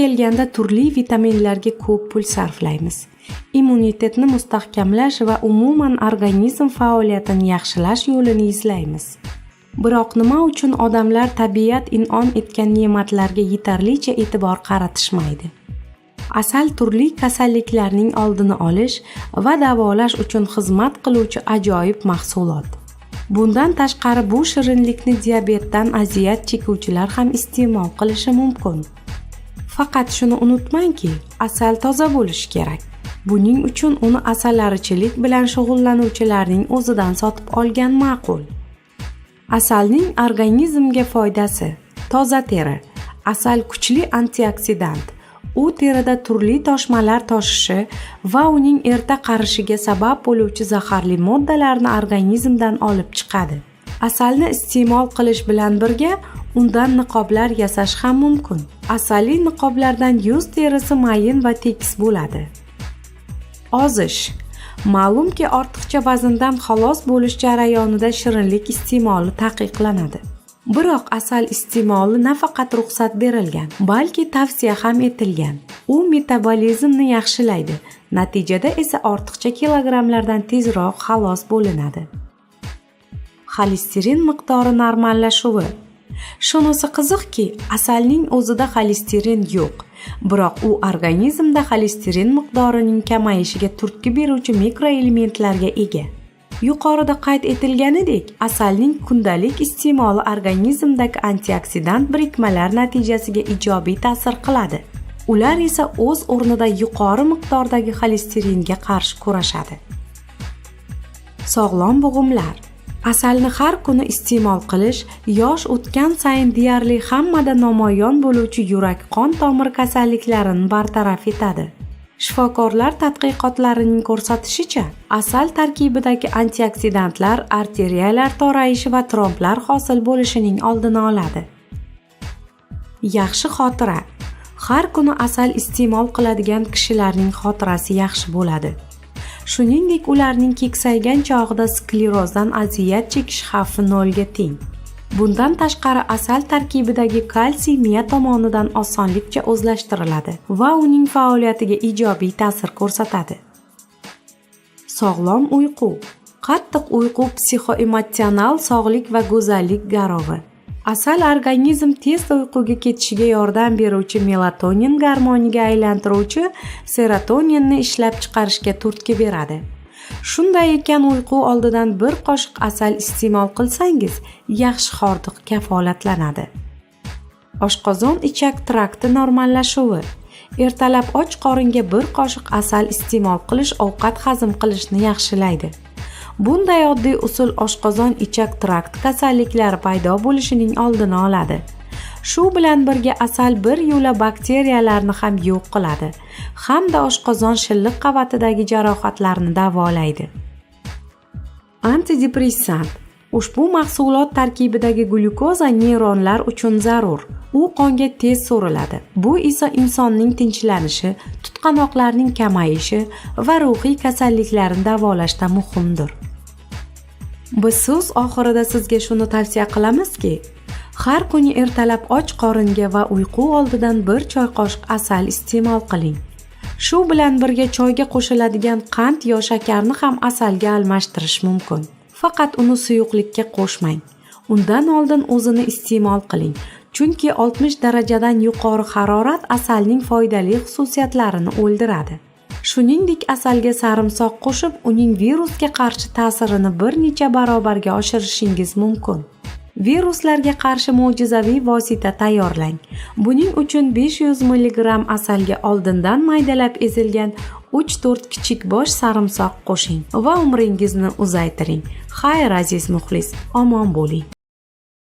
kelganda turli vitaminlarga ko'p pul sarflaymiz. Immunitetni mustahkamlash va umuman organizm faoliyatini yaxshilash yo'lini izlaymiz. Biroq nima uchun odamlar tabiat in'om etgan ne'matlarga yetarlicha e'tibor qaratishmaydi? Asal turli kasalliklarning oldini olish va davolash uchun xizmat qiluvchi ajoyib mahsulot. Bundan tashqari bu shirinlikni diabetdan aziyat chekuvchilar ham iste'mol qilishi mumkin. Faqat shuni unutmangki, asal toza bo'lishi kerak. Buning uchun uni asalarichilik bilan shug'ullanuvchilarning o'zidan sotib olgan ma'qul. Asalning organizmga foydasi. Toza teri. Asal kuchli antioksidant. U terida turli toshmalar toshishi va uning erta qarishiga sabab bo'luvchi zaharli moddalarni organizmdan olib chiqadi. Asalni iste'mol qilish bilan birga undan niqoblar yasash ham mumkin. Asaliy niqoblardan yuz terisi mayin va tekis bo'ladi. Ozish. Ma'lumki, ortiqcha vazndan xalos bo'lish jarayonida shirinlik iste'moli taqiqlanadi. Biroq asal iste'moli nafaqat ruxsat berilgan, balki tavsiya ham etilgan. U metabolizmni yaxshilaydi, natijada esa ortiqcha kilogrammlardan tezroq xalos bo'linadi. Xolesterin miqdori normallashuvi. Shunisi qiziqki, asalning o'zida xolesterin yo'q, biroq u organizmda xolesterin miqdorining kamayishiga turtki beruvchi mikroelementlarga ega. Yuqorida qayd etilganidek, asalning kundalik iste'moli organizmdagi antioksidant birikmalar natijasiga ijobiy ta'sir qiladi. Ular esa o'z o'rnida yuqori miqdordagi xolesteringa qarshi kurashadi. Sog'lom bo'g'imlar. Asalni har kuni iste'mol qilish yosh o'tgan sayin deyarli hammada namoyon bo'luvchi yurak-qon tomir kasalliklarini bartaraf etadi. Shifokorlar tadqiqotlarining ko'rsatishicha, asal tarkibidagi antioksidantlar arteriyalar torayishi va tromblar hosil bo'lishining oldini oladi. Yaxshi xotira. Har kuni asal iste'mol qiladigan kishilarning xotirasi yaxshi bo'ladi. Shuningdek, ularning keksaygan chog'ida sklerozdan aziyat chekish xavfi nolga teng. Bundan tashqari asal tarkibidagi kalsiy miya tomonidan osonlikcha o'zlashtiriladi va uning faoliyatiga ijobiy ta'sir ko'rsatadi. Sog'lom uyqu. Qattiq uyqu psixoemotsional sog'lik va go'zallik garovi. Asal organizm tez uyquga ketishiga yordam beruvchi melatonin gormoniga aylantiruvchi serotoninni ishlab chiqarishga turtki beradi. Shunday ekan, uyqu oldidan bir qoshiq asal iste'mol qilsangiz, yaxshi hordiq kafolatlanadi. Oshqozon ichak trakti normallashuvi. Ertalab och qoringa bir qoshiq asal iste'mol qilish ovqat hazm qilishni yaxshilaydi. Bunday oddiy usul oshqozon ichak trakt kasalliklari paydo bo'lishining oldini oladi. Shu bilan birga asal bir yo'la bakteriyalarni ham yo'q qiladi hamda oshqozon shilliq qavatidagi jarohatlarni davolaydi. Antidepressant. Ushbu mahsulot tarkibidagi glyukoza neyronlar uchun zarur. U qonga tez so'riladi. Bu esa insonning tinchlanishi, tutqanoqlarning kamayishi va ruhiy kasalliklarni davolashda muhimdir. Biz so'z oxirida sizga shuni tavsiya qilamizki, har kuni ertalab och qoringa va uyqu oldidan bir choy qoshiq asal iste'mol qiling. Shu bilan birga choyga qo'shiladigan qand yo shakarni ham asalga almashtirish mumkin. Faqat uni suyuqlikka qo'shmang. Undan oldin o'zini iste'mol qiling, chunki 60 darajadan yuqori harorat asalning foydali xususiyatlarini o'ldiradi. Shuningdek, asalga sarimsoq qo'shib, uning virusga qarshi ta'sirini bir necha barobarga oshirishingiz mumkin. Viruslarga qarshi mo'jizaviy vosita tayyorlang. Buning uchun 500 mg asalga oldindan maydalab ezilgan 3-4 kichik bosh sarimsoq qo'shing va umringizni uzaytiring. Xayr aziz muxlis, omon bo'ling.